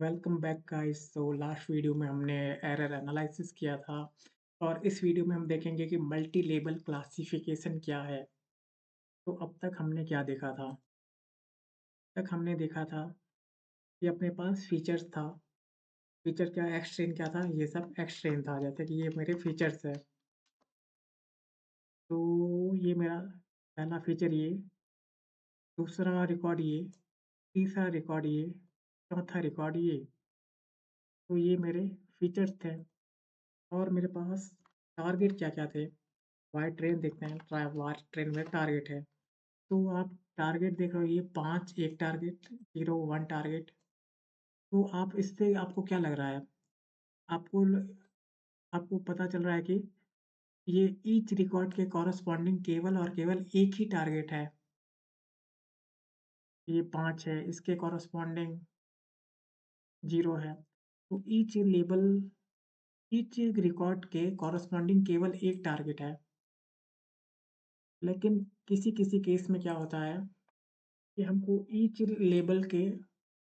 Welcome back guys. तो last video में हमने एरर एनालिसिस किया था और इस वीडियो में हम देखेंगे कि मल्टी लेबल क्लासिफिकेशन क्या है। तो अब तक हमने क्या देखा था? तक हमने देखा था कि अपने पास फीचर्स था। फीचर क्या, एक्सट्रेन क्या था? ये सब एक्सट्रेन था, जैसे कि ये मेरे फीचर्स है। तो ये मेरा पहला फीचर, ये दूसरा रिकॉर्ड, ये तीसरा रिकॉर्ड, ये चौथा रिकॉर्ड, ये। तो ये मेरे फीचर्स थे और मेरे पास टारगेट क्या-क्या थे। वाई ट्रेन देखते हैं, वाई ट्रेन में टारगेट है। तो आप टारगेट देख रहे हो, ये 5 एक टारगेट, 0 1 टारगेट। तो आप इससे आपको क्या लग रहा है? आपको ल आपको पता चल रहा है कि ये ईच रिकॉर्ड के कॉरेस्पॉन्डिंग केवल और केवल एक ही टारगेट है। ये 5 है, इसके कॉरेस्पॉन्डिंग 0 है। तो ईच रिकॉर्ड के कॉरेस्पॉन्डिंग केवल एक टारगेट है। लेकिन किसी-किसी केस में क्या होता है कि हमको ईच लेबल के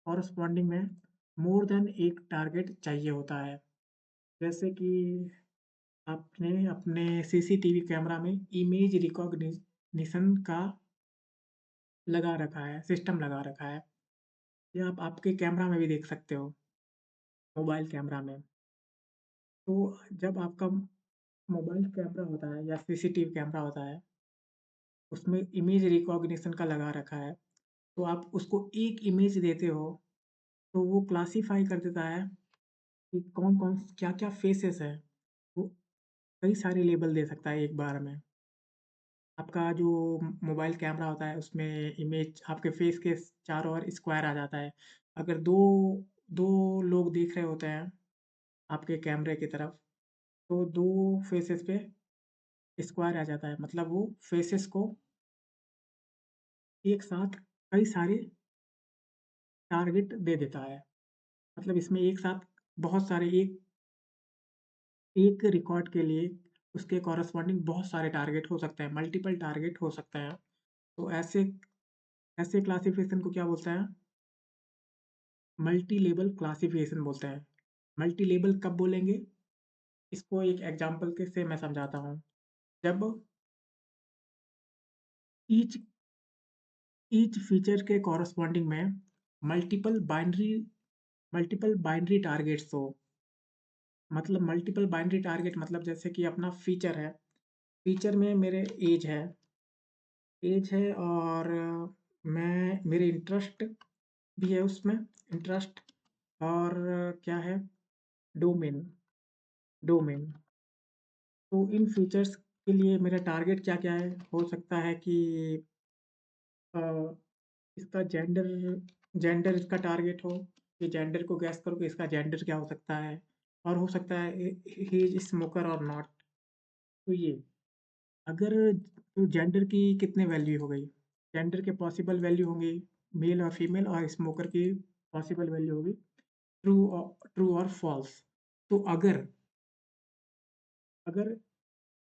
कॉरेस्पॉन्डिंग में मोर देन एक टारगेट चाहिए होता है। जैसे कि आपने अपने सीसीटीवी कैमरा में इमेज रिकॉग्निशन का लगा रखा है, सिस्टम लगा रखा है। या आप आपके कैमरा में भी देख सकते हो, मोबाइल कैमरा में। तो जब आपका मोबाइल कैमरा होता है या सीसीटीवी कैमरा होता है, उसमें इमेज रिकॉग्निशन का लगा रखा है, तो आप उसको एक इमेज देते हो, तो वो क्लासिफ़ाई कर देता है कि कौन-कौन क्या-क्या फेसेस हैं। वो कई सारे लेबल दे सकता है एक बार में। आपका जो मोबाइल कैमरा होता है, उसमें इमेज आपके फेस के चारों ओर स्क्वायर आ जाता है। अगर 2 लोग देख रहे होते हैं आपके कैमरे की तरफ, तो 2 फेसेस पे स्क्वायर आ जाता है। मतलब वो फेसेस को एक साथ कई सारे टारगेट दे देता है। मतलब इसमें एक साथ बहुत सारे एक रिकॉर्ड के लिए उसके कॉरेस्पॉन्डिंग बहुत सारे टारगेट हो सकते हैं, मल्टीपल टारगेट हो सकते हैं। तो ऐसे ऐसे क्लासिफ़िकेशन को क्या बोलते हैं? मल्टी लेबल क्लासिफ़िकेशन बोलते हैं। मल्टी लेबल कब बोलेंगे? इसको एक एग्ज़ाम्पल के से मैं समझाता हूँ। जब ईच ईच फ़ीचर के कॉरेस्पॉन्डिंग में multiple binary multiple binary targets हो। मतलब मल्टीपल बाइनरी टारगेट मतलब जैसे कि अपना फ़ीचर है। फ़ीचर में मेरे ऐज है और मैं मेरे इंटरेस्ट भी है उसमें, इंटरेस्ट। और क्या है? Domain domain. तो इन फीचर्स के लिए मेरा टारगेट क्या-क्या है? हो सकता है कि अ, इसका जेंडर इसका टारगेट हो, कि जेंडर को गेस करो कि इसका जेंडर क्या हो सकता है? और हो सकता है ही इज़ स्मोकर और नॉट। तो ये अगर तो जेंडर की कितने वैल्यू हो गई? जेंडर के पॉसिबल वैल्यू होंगी मेल और फीमेल, और स्मोकर की पॉसिबल वैल्यू होगी ट्रू और फ़ॉल्स। तो अगर अगर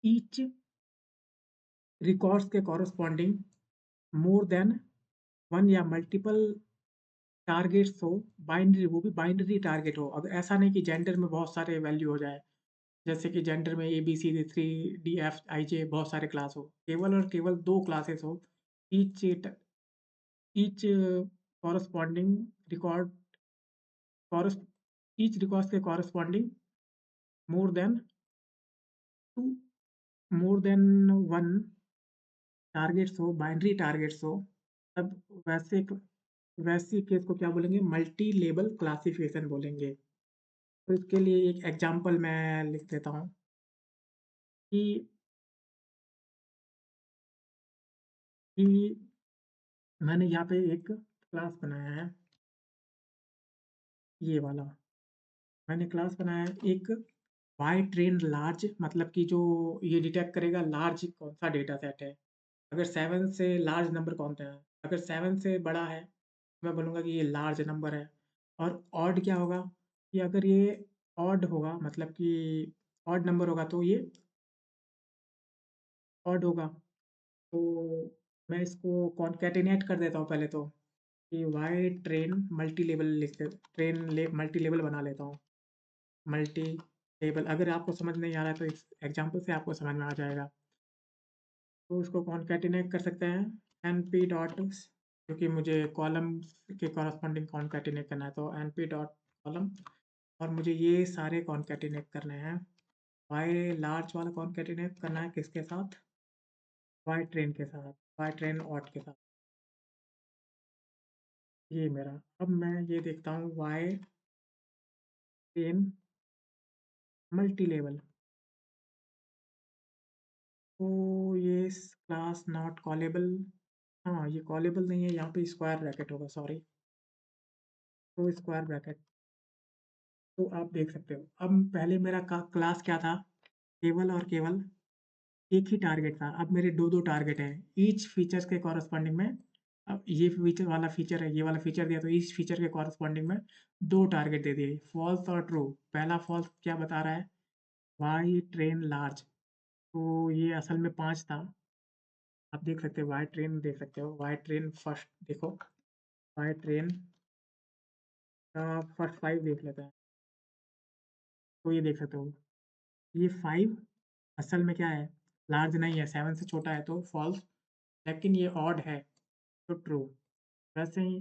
ईच रिकॉर्ड्स के कॉरेस्पॉन्डिंग मोर देन 1 या मल्टीपल टारगेट्स हो, बाइनरी, वो भी बाइनरी टारगेट हो। अब ऐसा नहीं कि जेंडर में बहुत सारे वैल्यू हो जाए, जैसे कि जेंडर में ए-बी-सी-डी 3 डी-एफ-आई-जे बहुत सारे क्लास हो। केवल और केवल 2 क्लासेस हो। Each to each corresponding record corres each records के corresponding more than 2 more than 1 targets हो, बाइनरी टारगेट्स हो, तब वैसे केस को क्या बोलेंगे? मल्टी लेबल क्लासिफिकेशन बोलेंगे। तो इसके लिए एक एग्ज़ाम्पल मैं लिख देता हूँ कि कि मैंने यहाँ पे एक क्लास बनाया है, ये वाला। मैंने क्लास बनाया है एक वाई ट्रेन लार्ज, मतलब कि जो ये डिटेक्ट करेगा लार्ज कौन-सा डेटा सेट है। अगर 7 से लार्ज नंबर कौन-सा है? अगर 7 से बड़ा है, मैं बोलूँगा कि ये लार्ज नंबर है। और ऑड क्या होगा? कि अगर ये ऑड होगा, मतलब कि ऑड नंबर होगा, तो ये ऑड होगा। तो मैं इसको कॉनकैटिनेट कर देता हूँ पहले तो। कि वाई ट्रेन मल्टी लेवल लिखते मल्टी लेवल बना लेता हूँ। मल्टी लेवल अगर आपको समझ नहीं आ रहा है तो इस एग्जांपल से आपको समझ में आ जाएगा। तो उसको कॉन्कैटिनेट कर सकते हैं np डॉट, क्योंकि मुझे कॉलम्स के कॉरस्पॉन्डिंग कॉन्कैटिनेट करना है, तो np डॉट कॉलम, और मुझे ये सारे कॉन्कैटिनेट करने हैं। वाई लार्ज वाला कॉन्कैटिनेट करना है किसके साथ? वाई ट्रेन के साथ, वाई ट्रेन ऑट के साथ। ये मेरा, अब मैं ये देखता हूँ वाई ट्रेन मल्टी लेवल, तो ये क्लास नॉट कॉलेबल, हाँ ये कॉलेबल नहीं है, यहाँ पे स्क्वायर ब्रैकेट होगा, सॉरी। तो स्क्वायर ब्रैकेट, तो आप देख सकते हो अब पहले मेरा क्लास क्या था? केवल और केवल एक ही टारगेट था, अब मेरे दो दो टारगेट हैं ईच फीचर्स के कॉरस्पॉन्डिंग में। अब ये फीचर वाला फीचर है, ये वाला फीचर दिया, तो ईच फीचर के कॉरस्पॉन्डिंग में दो टारगेट दे दिए, फॉल्स और ट्रू। पहला फॉल्स क्या बता रहा है? वाई ट्रेन लार्ज, तो ये असल में 5 था। आप देख सकते हो वाई ट्रेन, देख सकते हो वाई ट्रेन फर्स्ट, देखो वाई ट्रेन का फर्स्ट 5 देख लेते हैं, तो ये देख सकते हो ये 5 असल में क्या है? लार्ज नहीं है, 7 से छोटा है तो फॉल्स, लेकिन ये ऑड है तो ट्रू। वैसे ही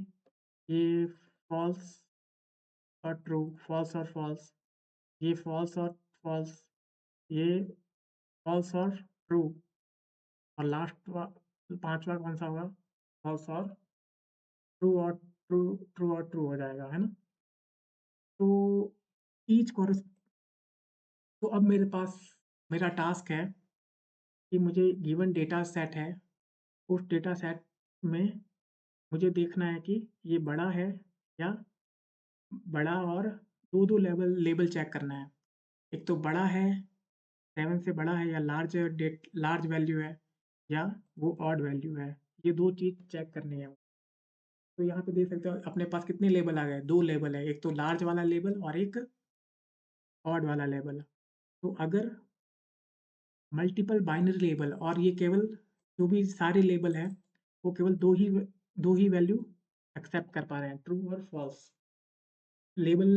ये फॉल्स और ट्रू, फॉल्स और फॉल्स, ये फॉल्स और फॉल्स, ये फॉल्स और ट्रू, और लास्ट पांचवा कौन सा होगा? फॉल्स और ट्रू, और ट्रू, ट्रू और ट्रू हो जाएगा, है ना? तो ईच कोरस, तो अब मेरे पास मेरा टास्क है कि मुझे गिवन डेटा सेट है, उस डेटा सेट में मुझे देखना है कि ये बड़ा है या बड़ा, और दो दो लेबल चेक करना है। एक तो बड़ा है, 7 से बड़ा है, या लार्ज वैल्यू है, या वो ऑड वैल्यू है, ये दो चीज़ चेक करनी है। तो यहाँ पे देख सकते हो अपने पास कितने लेबल आ गए, दो लेबल है, एक तो लार्ज वाला लेबल और एक ऑड वाला लेबल। तो अगर मल्टीपल बाइनरी लेबल, और ये केवल जो भी सारे लेबल हैं वो केवल दो ही वैल्यू एक्सेप्ट कर पा रहे हैं, ट्रू और फॉल्स। लेबल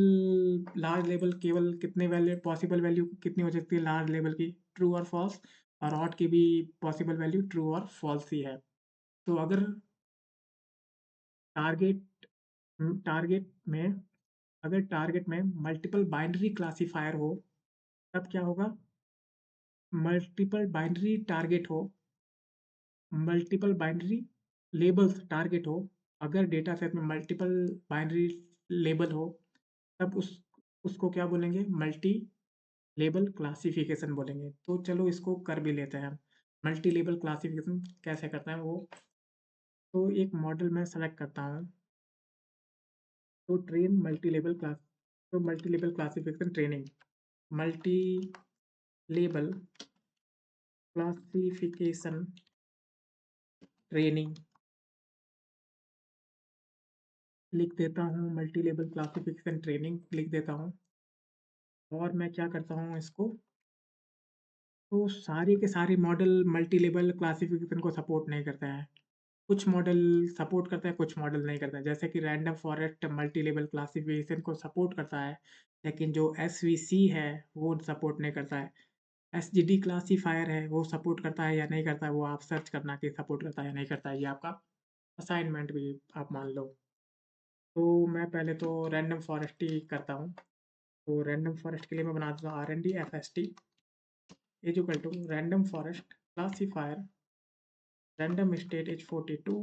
लार्ज लेबल केवल कितने वैल्यू, पॉसिबल वैल्यू कितनी हो सकती है लार्ज लेबल की? ट्रू और फॉल्स, और ऑड की भी पॉसिबल वैल्यू ट्रू और फॉल्स ही है। तो अगर टारगेट टारगेट में अगर टारगेट में मल्टीपल बाइनरी क्लासिफायर हो, तब क्या होगा? मल्टीपल बाइनरी टारगेट हो, मल्टीपल बाइनरी लेबल्स टारगेट हो, अगर डेटा सेट में मल्टीपल बाइनरी लेबल हो, तब उसको क्या बोलेंगे? मल्टी लेबल क्लासिफिकेशन बोलेंगे। तो चलो इसको कर भी लेते हैं हम। मल्टी लेबल क्लासिफिकेशन कैसे करते हैं वो, तो एक मॉडल मैं सेलेक्ट करता हूँ, तो ट्रेन मल्टी लेबल क्लास, तो multi label classification training, multi label classification training लिख देता हूँ, मल्टी लेबल क्लासिफिकेशन ट्रेनिंग लिख देता हूँ। और मैं क्या करता हूँ इसको, तो सारे के सारे मॉडल मल्टी लेबल क्लासिफिकेशन को सपोर्ट नहीं करते हैं। कुछ मॉडल सपोर्ट करता है, कुछ मॉडल नहीं करता है। जैसे कि random forest multi label classification को सपोर्ट करता है, लेकिन जो एसवीसी है वो सपोर्ट नहीं करता है। एसजीडी क्लासिफायर है, वो सपोर्ट करता है या नहीं करता है, वो आप सर्च करना कि सपोर्ट करता है या नहीं करता है, ये आपका असाइनमेंट भी आप मान लो। तो मैं पहले तो रैंडम फॉरेस्ट ही करता हूँ। तो रैंडम फॉरेस्ट के लिए मैं बना देता हूँ RND-FST equal to random forest classifier random state is 42,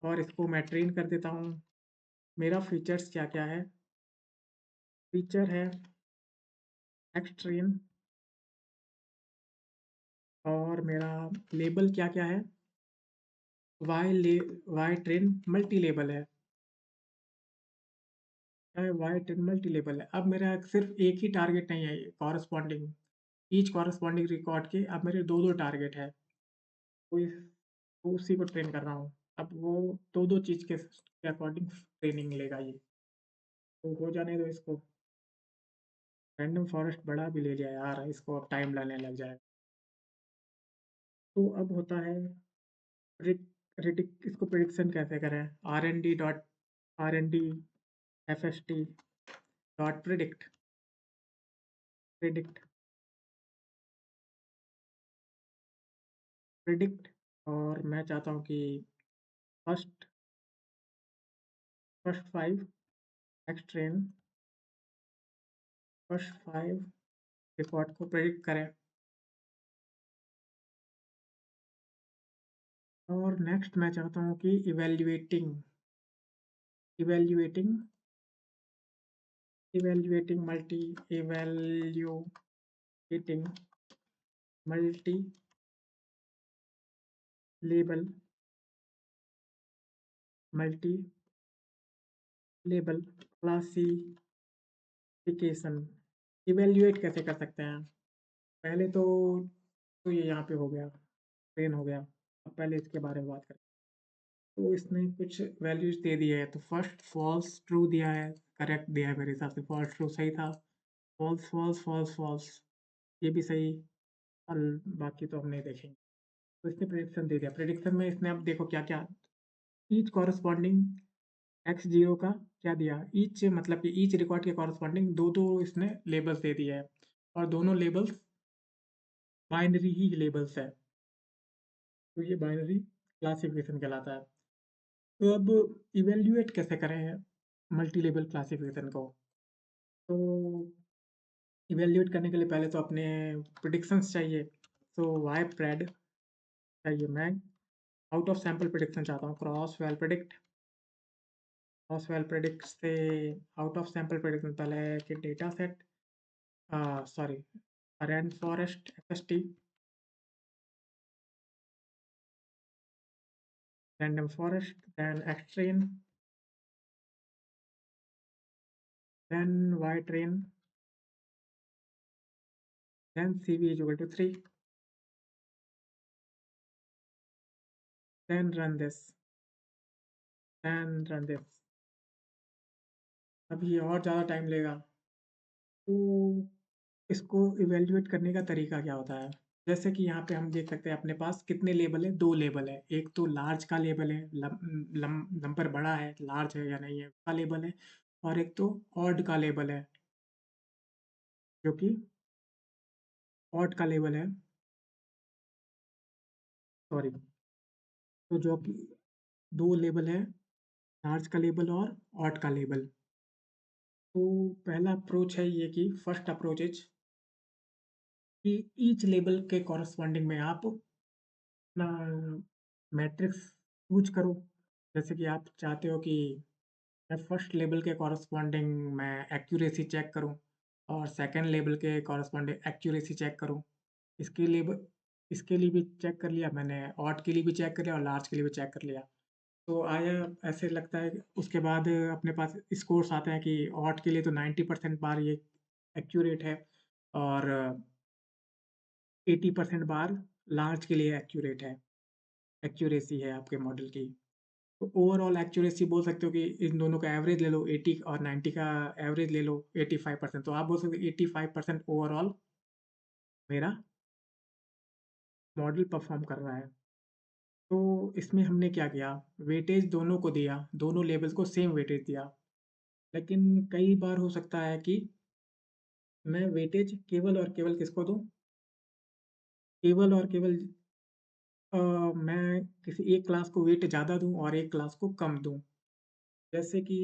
और इसको मैं ट्रेन कर देता हूँ। मेरा फीचर्स क्या क्या है? फीचर है एक्सट्रेन, और मेरा लेबल क्या क्या है? वाई ट्रेन मल्टी लेबल है, वाई ट्रेन मल्टी लेबल है। अब मेरा सिर्फ एक ही टारगेट नहीं है, कॉरस्पॉन्डिंग ईच कॉरस्पॉन्डिंग रिकॉर्ड के अब मेरे दो दो टारगेट है, तो तो उसी को ट्रेन कर रहा हूँ। अब वो दो दो चीज़ के अकॉर्डिंग ट्रेनिंग लेगा ये, तो हो जाने दो इसको। रैंडम फॉरेस्ट बड़ा भी ले लिया यार, इसको अब टाइम लगने लग जाएगा। तो अब होता है इसको प्रिडिक्शन कैसे करें? rnd.fst.predict प्रिडिक्ट प्रिडिक्ट और मैं चाहता हूँ कि फर्स्ट फर्स्ट 5 एक्सट्रेन फर्स्ट 5 रिकॉर्ड को प्रिडिक्ट करें और नेक्स्ट मैं चाहता हूँ कि evaluating evaluating multi label multi label classification evaluate कैसे कर सकते हैं? पहले तो ये यहाँ पे हो गया, ट्रेन हो गया। अब पहले इसके बारे में बात करें। तो इसने कुछ वैल्यूज़ दे दी है, तो फर्स्ट फॉल्स ट्रू दिया है, करेक्ट दिया है मेरे हिसाब से, फॉल्स ट्रू सही था, फॉल्स फॉल्स फॉल्स फॉल्स ये भी सही और बाकी तो हम नहीं देखेंगे। तो इसने प्रेडिक्शन दे दिया, प्रेडिक्शन में इसने अब देखो क्या-क्या ईच कॉरेस्पॉन्डिंग एक्स जीरो का क्या दिया, ईच मतलब कि ईच रिकॉर्ड के कॉरेस्पॉन्डिंग दो इसने लेबल्स दे दिए है और दोनों लेबल्स बाइनरी ही लेबल्स है, तो ये बाइनरी क्लासिफिकेशन कहलाता है। तो अब इवैल्यूएट कैसे करें मल्टी लेबल क्लासिफिकेशन को? तो इवैल्यूएट करने के लिए पहले तो अपने प्रेडिक्शंस चाहिए, तो वाई प्रेड चाहिए। मैं आउट ऑफ सैंपल प्रेडिक्शन चाहता हूँ, क्रॉस वेल प्रेडिक्ट से आउट ऑफ सैंपल प्रेडिक्शन पहले है कि data set sorry rand forest FST random forest, then xtrain, then ytrain, then cv is equal to 3, then run this, then run this. अब ये और ज़्यादा टाइम लेगा, तो इसको इवैल्यूएट करने का तरीका क्या होता है? जैसे कि यहाँ पे हम देख सकते हैं अपने पास कितने लेबल है, 2 लेबल है। एक तो लार्ज का लेबल है, नंबर बड़ा है, लार्ज है या नहीं है उसका लेबल है, और एक तो ऑड का लेबल है, जो कि ऑड का लेबल है, सॉरी, तो जो कि 2 लेबल है, लार्ज का लेबल और ऑड का लेबल। तो पहला अप्रोच है ये कि फर्स्ट अप्रोच इज कि ईच लेबल के कॉरस्पॉन्डिंग में आप अपना मैट्रिक्स यूज करो। जैसे कि आप चाहते हो कि मैं फर्स्ट लेबल के कॉरस्पॉन्डिंग मैं एक्यूरेसी चेक करूं और सेकंड लेबल के कॉरस्पॉन्डिंग एक्यूरेसी चेक करूं। इसके लिए भी चेक कर लिया मैंने, ऑड के लिए भी चेक कर लिया और लार्ज के लिए भी चेक कर लिया। तो आया ऐसे लगता है कि उसके बाद अपने पास स्कोर्स आते हैं कि ऑड के लिए तो 90% बार ये एक्यूरेट है और 80% बार लार्ज के लिए एक्यूरेसी है आपके मॉडल की। तो ओवरऑल एक्यूरेसी बोल सकते हो कि इन दोनों का एवरेज ले लो, 80 और 90 का एवरेज ले लो 85%, तो आप बोल सकते हो 85% ओवरऑल मेरा मॉडल परफॉर्म कर रहा है। तो इसमें हमने क्या किया, वेटेज दोनों को दिया, दोनों लेवल्स को सेम वेटेज दिया। लेकिन कई बार हो सकता है कि मैं वेटेज केवल और केवल किसको दूँ? केवल और केवल मैं किसी एक क्लास को वेट ज़्यादा दूँ और एक क्लास को कम दूँ। जैसे कि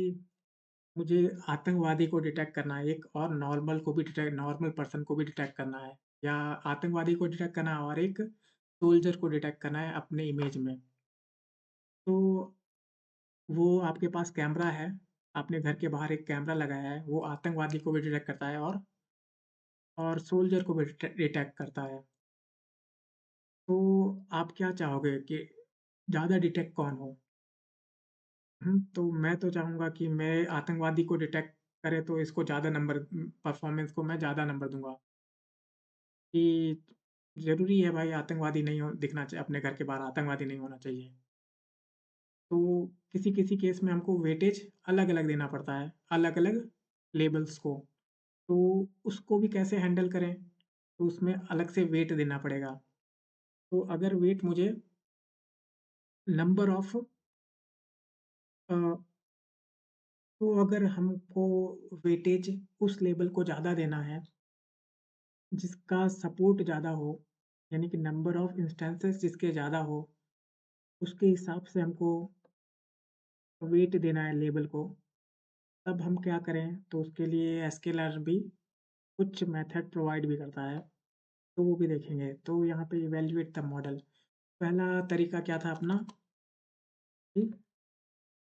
मुझे आतंकवादी को डिटेक्ट करना है एक और नॉर्मल पर्सन को भी डिटेक्ट करना है, या आतंकवादी को डिटेक्ट करना है और एक सोल्जर को डिटेक्ट करना है अपने इमेज में। तो वो आपके पास कैमरा है, आपने घर के बाहर एक कैमरा लगाया है, वो आतंकवादी को भी डिटेक्ट करता है और सोल्जर को भी डिटेक्ट करता है। तो आप क्या चाहोगे कि ज़्यादा डिटेक्ट कौन हो? तो मैं तो चाहूँगा कि मैं आतंकवादी को डिटेक्ट करे तो इसको ज़्यादा नंबर परफ़ॉर्मेंस को मैं ज़्यादा नंबर दूँगा कि ज़रूरी है भाई आतंकवादी नहीं हो दिखना चाहिए अपने घर के बाहर आतंकवादी नहीं होना चाहिए। तो किसी-किसी केस में हमको वेटेज अलग-अलग देना पड़ता है, अलग-अलग लेबल्स को। तो उसको भी कैसे हैंडल करें? तो उसमें अलग से वेट देना पड़ेगा। तो अगर वेट मुझे नंबर ऑफ तो अगर हमको वेटेज उस लेबल को ज़्यादा देना है जिसका सपोर्ट ज़्यादा हो, यानी कि नंबर ऑफ इंस्टेंसेस जिसके ज़्यादा हो, उसके हिसाब से हमको वेट देना है लेबल को, तब हम क्या करें? तो उसके लिए एसकेलर भी कुछ मेथड प्रोवाइड भी करता है, तो वो भी देखेंगे। तो यहाँ पे इवैल्यूएट द मॉडल, पहला तरीका क्या था अपना कि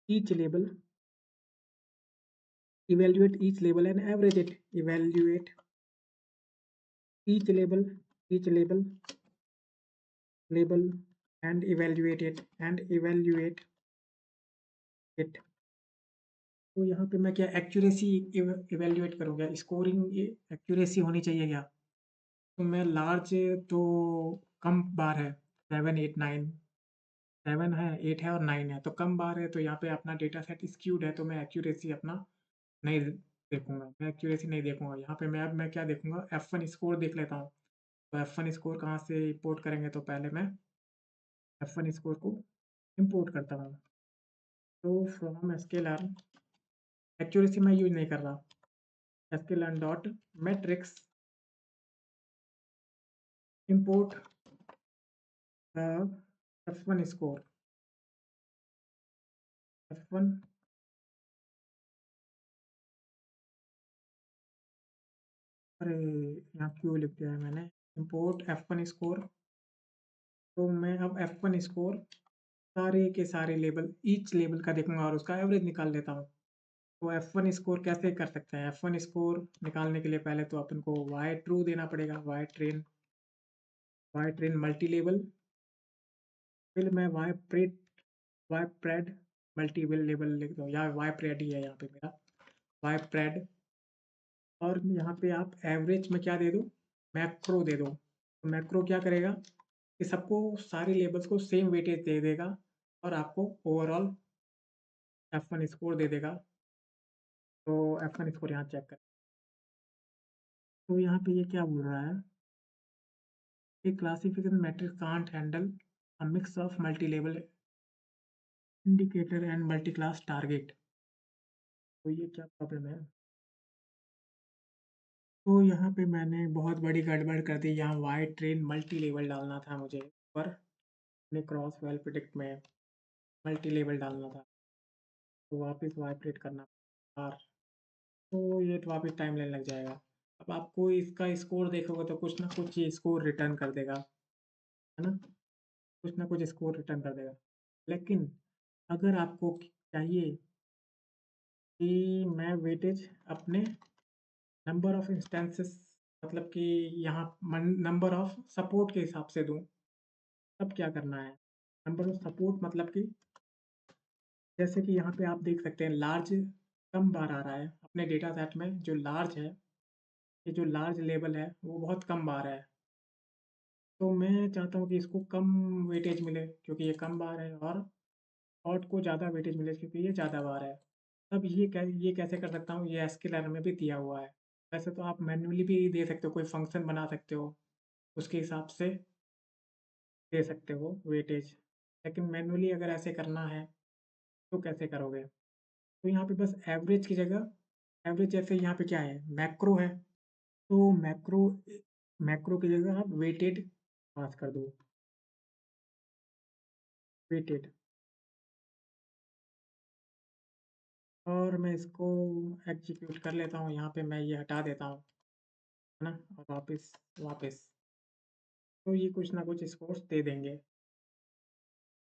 each label evaluate each label and average it. Evaluate each label, each label and evaluate it. तो यहाँ पे मैं क्या एक्यूरेसी इवैल्यूएट करूँगा, स्कोरिंग एक्यूरेसी होनी चाहिए क्या? तो मैं लार्ज तो कम बार है 7, 8, 9, 7 है, 8 है और 9 है, तो कम बार है, तो यहाँ पे अपना डेटा सेट स्क्यूड है, तो मैं एक्यूरेसी अपना नहीं देखूँगा, मैं एक्यूरेसी नहीं देखूँगा। यहाँ पे मैं क्या देखूँगा, F1 स्कोर देख लेता हूँ। तो F1 स्कोर कहाँ से इंपोर्ट करेंगे? तो पहले मैं F1 स्कोर को इंपोर्ट करता हूँ। तो फ्रॉम sklearn एक्यूरेसी मैं यूज़ नहीं कर रहा। sklearn dot matrix import F1 score, F1 अरे! यहाँ क्यों लिख दिया है मैंने? इंपोर्ट F1 स्कोर, तो मैं अब F1 स्कोर सारे के सारे लेबल ईच लेबल का देखूँगा और उसका एवरेज निकाल लेता हूँ। तो F1 स्कोर कैसे कर सकते हैं? F1 स्कोर निकालने के लिए पहले तो अपन को y ट्रू देना पड़ेगा, y ट्रेन मल्टी लेबल, फिर मैं y प्रेड मल्टी लेबल लिख दो, या y प्रेड ही है यहाँ पे मेरा, y प्रेड, और यहाँ पे आप एवरेज में क्या दे दो? मैक्रो दे दो। तो मैक्रो क्या करेगा कि सबको सारे लेबल्स को सेम वेटेज दे देगा और आपको ओवरऑल F1 स्कोर दे देगा। तो F1 स्कोर यहाँ चेक करें। तो यहाँ पे ये क्या बोल रहा है? A classification matrix can't handle a mix of multi-level indicator and multi-class target. तो ये क्या प्रॉब्लम है? तो यहाँ पे मैंने बहुत बड़ी गड़बड़ कर दी। यहाँ वाई ट्रेन मल्टी लेवल डालना था मुझे, पर अपने क्रॉस वेल प्रिडिक्ट में मल्टी लेवल डालना था, तो वापस वाई प्रिडिक्ट करना यार, तो ये तो वापस टाइम लेने लग जाएगा। अब आपको इसका स्कोर देखोगे तो कुछ ना कुछ ये स्कोर रिटर्न कर देगा, है ना? कुछ ना कुछ स्कोर रिटर्न कर देगा। लेकिन अगर आपको चाहिए कि मैं वेटेज अपने नंबर ऑफ इंस्टेंसेस, मतलब कि यहाँ नंबर ऑफ सपोर्ट के हिसाब से दूँ, तब क्या करना है? नंबर ऑफ सपोर्ट मतलब कि जैसे कि यहाँ पे आप देख सकते हैं लार्ज कम बार आ रहा है अपने डेटा सेट में, जो लार्ज है, ये जो लार्ज लेवल है वो बहुत कम बार है। तो मैं चाहता हूँ कि इसको कम वेटेज मिले क्योंकि ये कम बार है, और ऑड को ज़्यादा वेटेज मिले क्योंकि ये ज़्यादा बार है। अब ये कैसे कर सकता हूँ? ये एसक्यूएल में भी दिया हुआ है। वैसे तो आप मैन्युअली भी दे सकते हो, कोई फ़ंक्शन बना सकते हो, उसके हिसाब से दे सकते हो वेटेज। लेकिन मैन्युअली अगर ऐसे करना है, तो कैसे करोगे? तो यहाँ पे बस एवरेज की जगह, एवरेज जैसे यहाँ पे क्या है? मैक्रो है, तो मैक्रो की जगह आप वेटेड पास कर दो, वेटेड। और मैं इसको एग्ज़ीक्यूट कर लेता हूँ, यहाँ पे मैं ये हटा देता हूँ, है ना? और वापस वापस, तो ये कुछ ना कुछ स्कोर्स दे देंगे।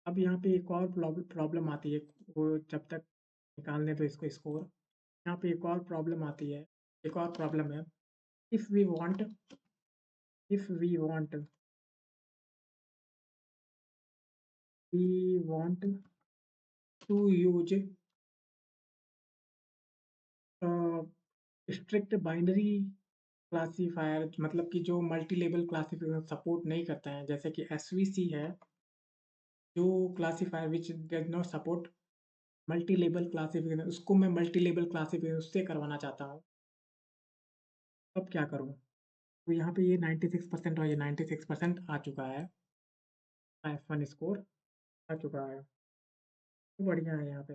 अब यहाँ पे एक और प्रॉब्लम आती है, वो जब तक निकालने दो इसको स्कोर। यहाँ पे एक और प्रॉब्लम आती है, एक और प्रॉब्लम है। If we want if we want to use strict binary classifier, मतलब कि जो मल्टी लेवल क्लासिफिकेशन सपोर्ट नहीं करते हैं, जैसे कि एसवीसी है, जो classifier which does not support multi level classification, उसको मैं मल्टी लेवल क्लासिफिकेशन उससे करवाना चाहता हूँ। अब क्या करूँ? तो यहाँ पे ये 96% और ये 96% आ चुका है F1 स्कोर। आ चुका है। तो बढ़िया है यहाँ पे।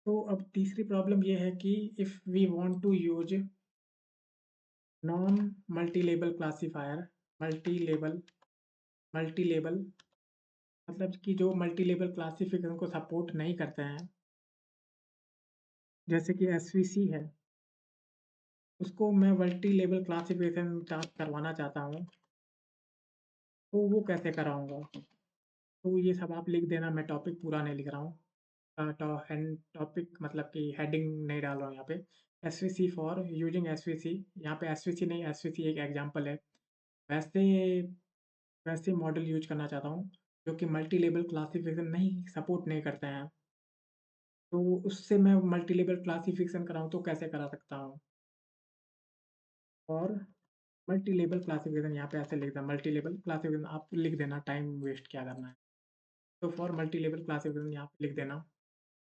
तो अब तीसरी प्रॉब्लम ये है कि if we want to use non multi-label classifier, multi-label multi-label मतलब कि जो मल्टी-लेबल क्लासिफिकेशन को सपोर्ट नहीं करते हैं, जैसे कि एसवीसी है, उसको मैं मल्टी-लेबल क्लासिफिकेशन करवाना चाहता हूँ, तो वो कैसे कराऊँगा? तो ये सब आप लिख देना, मैं टॉपिक पूरा नहीं लिख रहा हूँ। टॉपिक मतलब कि हेडिंग नहीं डाल रहा हूँ यहाँ पे। एसवीसी फॉर यूजिंग एसवीसी, यहाँ पे एसवीसी नहीं, एसवीसी एक एग्जांपल है। वैसे वैसे मॉडल यूज़ करना चाहता हूँ, जो कि मल्टी लेवल क्लासिफिकेशन नहीं सपोर्ट नहीं करते हैं। तो उससे मैं मल्टी लेवल क्लासिफिकेशन कराऊँ तो कैसे करा सकता हूँ? और मल्टी लेवल क्लासिफिकेशन यहाँ पे ऐसे लिख देना, मल्टी लेवल क्लासिफिकेशन आप लिख देना, टाइम वेस्ट क्या करना है। तो फॉर मल्टी लेवल क्लासिफिकेशन यहाँ पे लिख देना।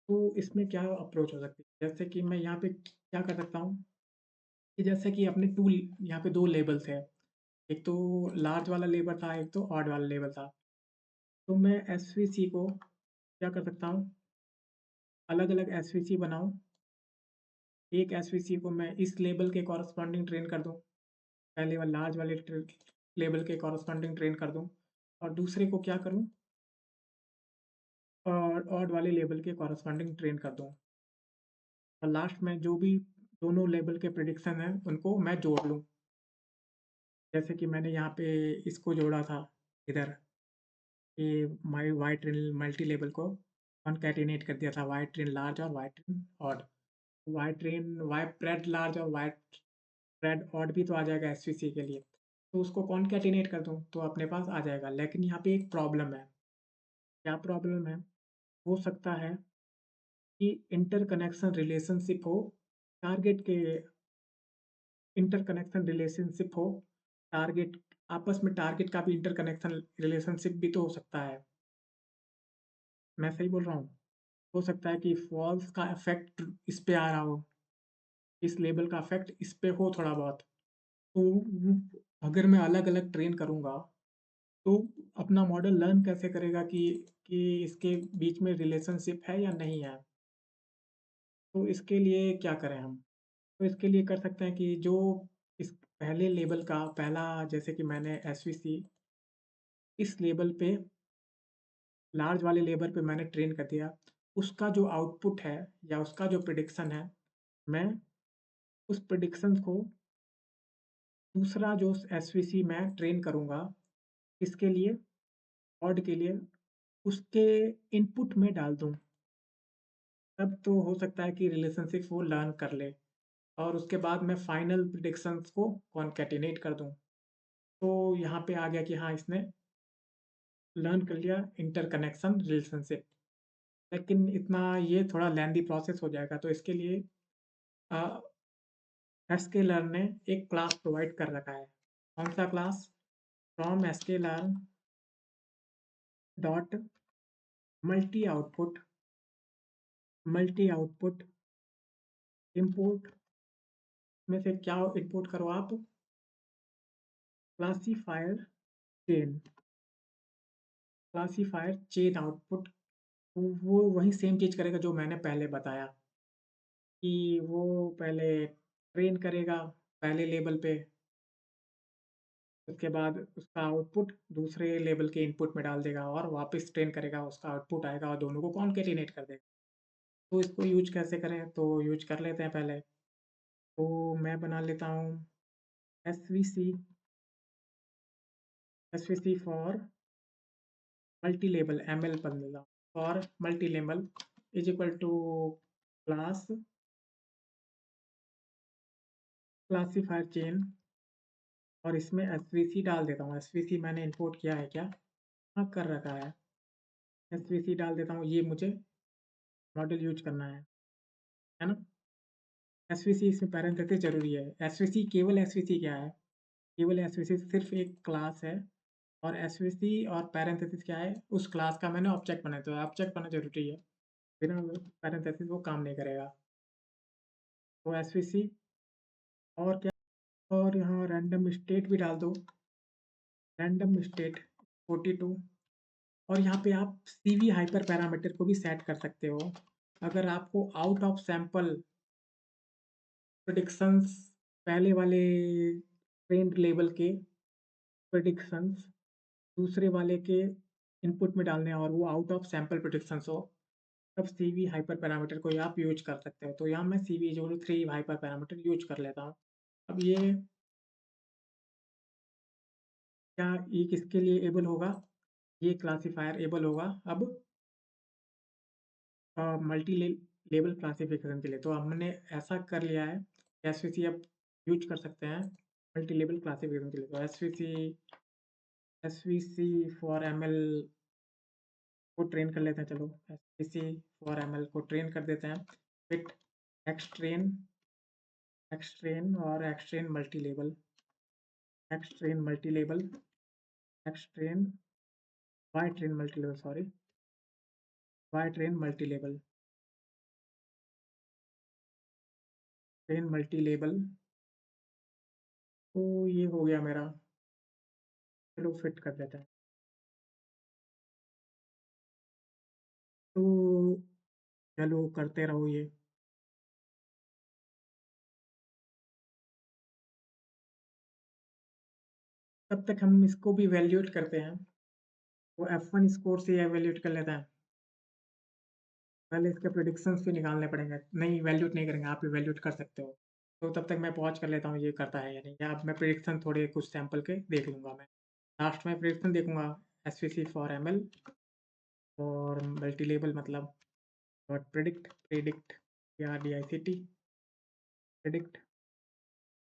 तो इसमें क्या अप्रोच हो सकती है? जैसे कि मैं यहाँ पे क्या कर सकता हूँ कि जैसे कि अपने टूल यहाँ पे 2 लेबल्स हैं। एक तो लार्ज वाला लेबल था, एक तो ऑड वाला लेबल था। तो मैं एसवीसी को क्या कर सकता हूँ, अलग-अलग एसवीसी बनाऊँ। एक एसवीसी को मैं इस लेबल के कॉरेस्पॉन्डिंग ट्रेन कर दूँ, पहले वाला लार्ज वाले लेबल के कॉरेस्पॉन्डिंग ट्रेन कर दूँ और दूसरे को क्या करूँ, ऑड वाले लेबल के कॉरेस्पॉन्डिंग ट्रेन कर दूँ। और लास्ट में जो भी दोनों लेबल के प्रेडिक्शन हैं, उनको मैं जोड़ लूँ। जैसे कि मैंने यहाँ पे इसको जोड़ा था इधर, ये वाई ट्रेन मल्टी लेवल को कॉन्कैटिनेट कर दिया था, वाई ट्रेन लार्ज और Y train odd. Y pred large और वाई प्रेड ऑड भी तो आ जाएगा एसवीसी के लिए। तो उसको कॉन्कैटिनेट कर दूँ तो अपने पास आ जाएगा। लेकिन यहाँ पे एक प्रॉब्लम है। क्या प्रॉब्लम है? हो सकता है कि इंटरकनेक्शन रिलेशनशिप हो, टारगेट के इंटरकनेक्शन रिलेशनशिप हो, टारगेट आपस में टारगेट का भी इंटरकनेक्शन रिलेशनशिप भी तो हो सकता है। मैं सही बोल रहा हूँ? हो सकता है कि फॉल्स का इफ़ेक्ट इस पे आ रहा हो, इस लेबल का इफ़ेक्ट इस पे हो थोड़ा बहुत। तो अगर मैं अलग-अलग ट्रेन करूँगा, तो अपना मॉडल लर्न कैसे करेगा कि इसके बीच में रिलेशनशिप है या नहीं है? तो इसके लिए क्या करें हम? तो इसके लिए कर सकते हैं कि जो इस पहले लेबल का पहला, जैसे कि मैंने एसवीसी इस लेबल पे लार्ज वाले लेबल पे मैंने ट्रेन कर दिया, उसका जो आउटपुट है या उसका जो प्रेडिक्शन है, मैं उस प्रेडिक्शंस को दूसरा जो एसवीसी मैं ट्रेन करूँगा, किसके लिए? ऑड के लिए, उसके इनपुट में डाल दूँ। तब तो हो सकता है कि रिलेशनशिप वो लर्न कर ले और उसके बाद मैं फाइनल प्रेडिक्शंस को कॉन्कैटिनेट कर दूँ। तो यहाँ पे आ गया कि हाँ, इसने लर्न कर लिया इंटरकनेक्शन रिलेशनशिप। लेकिन इतना ये थोड़ा लेंथी प्रोसेस हो जाएगा, तो इसके लिए अ, एसकेलर्न ने एक क्लास प्रोवाइड कर रखा है। कौन सा class? From sklearn dot multi output import में से क्या इम्पोर्ट करो आप? Classifier chain, classifier chain output. वो वही सेम चीज़ करेगा जो मैंने पहले बताया कि वो पहले ट्रेन करेगा पहले लेबल पे, उसके बाद उसका आउटपुट दूसरे लेवल के इनपुट में डाल देगा और वापस ट्रेन करेगा, उसका आउटपुट आएगा और दोनों को कॉन्कैटिनेट कर देगा। तो इसको यूज़ कैसे करें? तो यूज़ कर लेते हैं पहले। तो मैं बना लेता हूँ SVC SVC for multi level ML बन देता हूँ। For multi level is equal to class classifier chain और इसमें एसवीसी डाल देता हूँ। एसवीसी मैंने इंपोर्ट किया है क्या? हाँ, कर रखा है। एसवीसी डाल देता हूँ, ये मुझे मॉडल यूज़ करना है ना? एसवीसी इसमें पैरेंथेसिस ज़रूरी है। एसवीसी केवल एसवीसी क्या है? केवल एसवीसी सिर्फ़ एक क्लास है और एसवीसी और पैरेंथेसिस क्या है? उस क्लास का मैंने ऑब्जेक्ट बनाया, तो ऑब्जेक्ट बनाना ज़रूरी है। बिना पैरेंथेसिस वो काम नहीं करेगा। तो एसवीसी और क्या, और यहाँ रैंडम स्टेट भी डाल दो। रैंडम स्टेट 42 और यहाँ पे आप CV हाइपर पैरामीटर को भी सेट कर सकते हो। अगर आपको आउट ऑफ सैंपल प्रेडिक्शंस पहले वाले ट्रेंड लेवल के प्रेडिक्शंस दूसरे वाले के इनपुट में डालने हैं और वो आउट ऑफ सैंपल प्रेडिक्शंस हो, तब CV हाइपर पैरामीटर को आप यूज कर सकते हो। तो यहाँ मैं CV3 हाइपर पैरामीटर यूज कर लेता हूँ। अब ये क्या ये किसके लिए एबल होगा? ये क्लासिफायर एबल होगा अब मल्टी लेवल क्लासिफिकेशन के लिए। तो हमने ऐसा कर लिया है, एसवीसी अब यूज कर सकते हैं मल्टी लेवल क्लासिफिकेशन के लिए। तो एसवीसी फॉर एमएल को ट्रेन कर लेते हैं। चलो एसवीसी फॉर एमएल को ट्रेन कर देते हैं। फिट एक्सट्रेन एक्सट्रेन और X train multi level X train multi level X train Y train multi level sorry Y train multi level train multi level. तो ये हो गया मेरा। चलो फिट कर देते हैं। तो चलो करते रहो ये। तब तक हम इसको भी वैल्यूएट करते हैं। वो F1 स्कोर से एवेल्यूएट कर लेते हैं। पहले इसके प्रेडिक्शंस भी निकालने पड़ेंगे। नहीं वैल्यूएट नहीं करेंगे, आप इवैल्यूएट कर सकते हो। तो तब तक मैं पॉज़ कर लेता हूँ ये करता है या नहीं। या अब मैं प्रेडिक्शन थोड़े कुछ सैंपल के देख लूँगा मैं। लास्ट में प्रेडिक्शन देखूँगा एसवीसी फॉर एमएल और मल्टी लेवल मतलब और प्रिडिक्ट PRDICT प्रिडिक्ट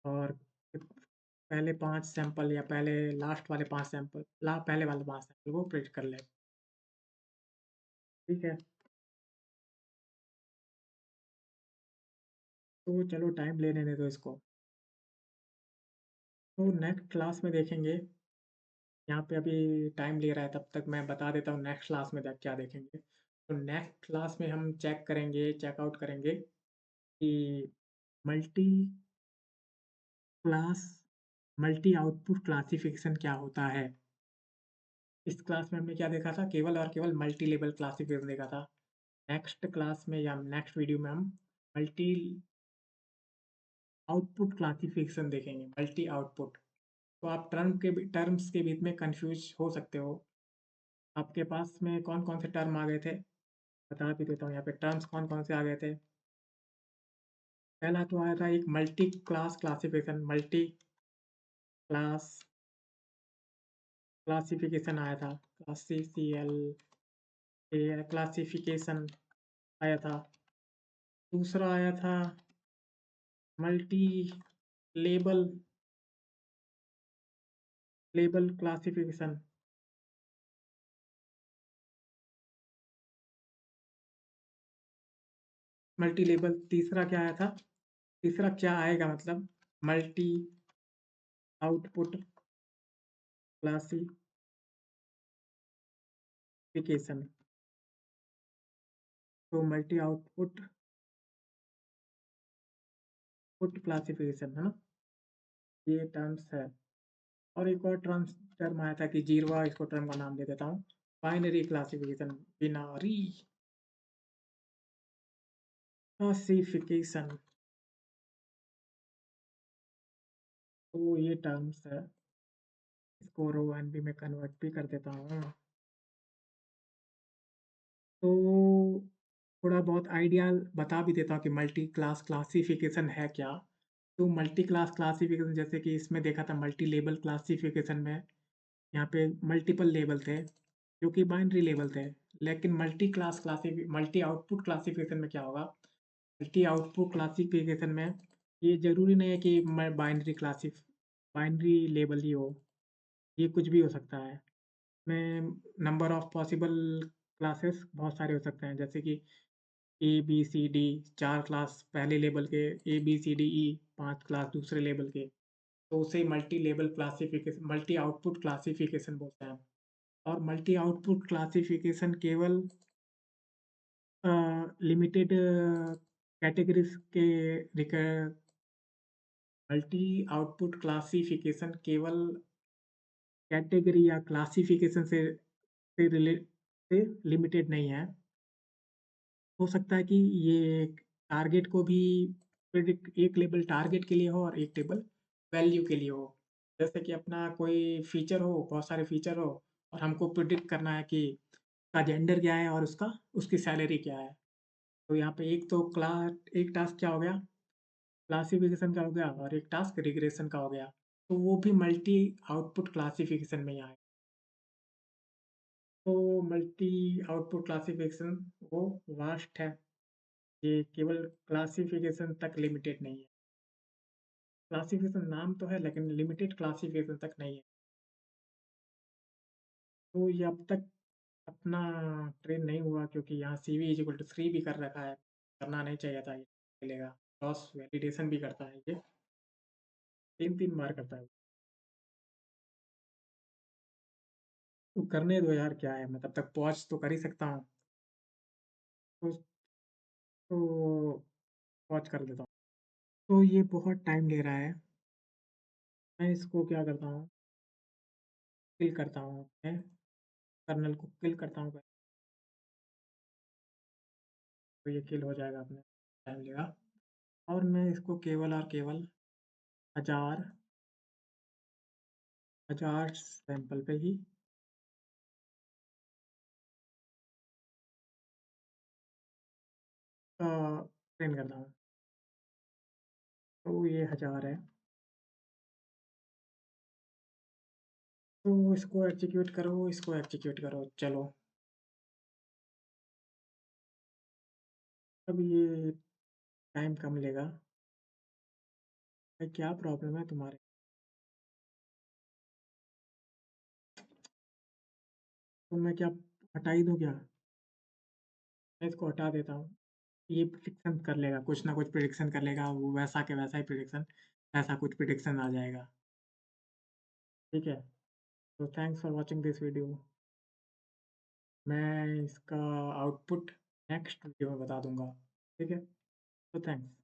और पहले 5 सैंपल या पहले लास्ट वाले 5 सैंपल पहले वाले 5 सैंपल को प्रिडिक्ट कर लें। ठीक है? तो चलो टाइम लेने दे दो इसको। तो नेक्स्ट क्लास में देखेंगे। यहाँ पे अभी टाइम ले रहा है, तब तक मैं बता देता हूँ नेक्स्ट क्लास में क्या देखेंगे। तो नेक्स्ट क्लास में हम चेकआउट करेंगे कि multi class multi output classification क्या होता है। इस क्लास में हमने क्या देखा था? केवल और केवल मल्टी लेवल क्लासिफिकेशन देखा था। नेक्स्ट क्लास में या नेक्स्ट वीडियो में हम मल्टी आउटपुट क्लासिफिकेशन देखेंगे, मल्टी आउटपुट। तो आप टर्म्स के बीच में कंफ्यूज हो सकते हो। आपके पास में कौन-कौन से टर्म आ गए थे? बता भी देता हूँ यहाँ पे टर्म्स कौन-कौन से आ गए थे। पहला तो आया था एक multi class classification, multi class classification आया था। क्लासिफिकेशन आया था। दूसरा आया था multi label label classification. Multi label तीसरा क्या आया था? तीसरा क्या आएगा मतलब मल्टी आउटपुट क्लासिफिकेशन। तो मल्टी आउटपुट पुट क्लासिफिकेशन है ना, ये टर्म्स है। और एक और टर्म आया था कि जीरवा, इसको टर्म का नाम दे देता हूँ बाइनरी क्लासिफिकेशन, बिनारी क्लासिफिकेशन। तो ये टर्म्स है, इसको रो एन बी में कन्वर्ट भी कर देता हूँ। तो थोड़ा बहुत आइडिया बता भी देता हूँ कि मल्टी क्लास क्लासिफिकेशन है क्या। तो मल्टी क्लास क्लासिफिकेशन जैसे कि इसमें देखा था मल्टी लेबल क्लासिफिकेशन में, यहाँ पे मल्टीपल लेबल थे जो कि बाइनरी लेबल थे। लेकिन मल्टी आउटपुट क्लासिफिकेशन में क्या होगा? मल्टी आउटपुट क्लासिफिकेशन में ये ज़रूरी नहीं है कि मैं बाइनरी लेबल ही हो, ये कुछ भी हो सकता है। में नंबर ऑफ पॉसिबल क्लासेस बहुत सारे हो सकते हैं, जैसे कि ABCD 4 क्लास पहले लेवल के, ABCDE 5 क्लास दूसरे लेवल के। तो उसे मल्टी आउटपुट क्लासिफिकेशन बोलते हैं। और मल्टी आउटपुट क्लासिफिकेशन केवल लिमिटेड कैटेगरीज के रिकर मल्टी आउटपुट क्लासिफिकेशन केवल कैटेगरी या क्लासिफिकेशन से से रिले से लिमिटेड नहीं है। हो सकता है कि ये टारगेट को भी प्रिडिक्ट एक लेबल टारगेट के लिए हो और एक टेबल वैल्यू के लिए हो। जैसे कि अपना कोई फीचर हो, बहुत सारे फीचर हो और हमको प्रिडिक्ट करना है कि उसका जेंडर क्या है और उसकी सैलरी क्या है। तो यहाँ पे एक टास्क क्या हो गया, क्लासिफिकेशन का हो गया और एक टास्क रिग्रेशन का हो गया। तो वो भी मल्टी आउटपुट क्लासिफिकेशन में ही आए। तो मल्टी आउटपुट क्लासिफिकेशन वो वास्ट है। ये केवल क्लासिफिकेशन तक लिमिटेड नहीं है। क्लासिफिकेशन नाम तो है लेकिन लिमिटेड क्लासिफिकेशन तक नहीं है। तो ये अब तक अपना ट्रेन नहीं हुआ क्योंकि यहाँ CV इज इक्वल टू 3 भी कर रखा है। करना नहीं चाहिए था ये मिलेगा। क्रॉस वैलिडेशन भी करता है ये, 3-3 बार करता है। तो करने दो यार, क्या है मैं तब तक पॉज़ तो कर ही सकता हूँ। तो पॉज़ कर देता हूँ। तो ये बहुत टाइम ले रहा है। मैं इसको क्या करता हूँ, किल करता हूँ मैं कर्नल को किल करता हूँ। तो ये किल हो जाएगा अपने, टाइम लेगा। और मैं इसको केवल और केवल 1000 1000 सैंपल पे ही ट्रेन करता हूँ। तो ये 1000 है। तो इसको एग्जीक्यूट करो, चलो। अब ये टाइम कम लेगा। भाई क्या प्रॉब्लम है तुम्हारे? तो मैं क्या हटा ही दूँ क्या? मैं इसको हटा देता हूँ। ये प्रिडिक्शन कर लेगा, कुछ ना कुछ प्रिडिक्शन कर लेगा, वो वैसा के वैसा ही प्रिडिक्शन, ऐसा कुछ प्रिडिक्शन आ जाएगा। ठीक है? तो thanks for watching this video. मैं इसका आउटपुट नेक्स्ट वीडियो में बता दूँगा। ठीक है? तो थैंक्स।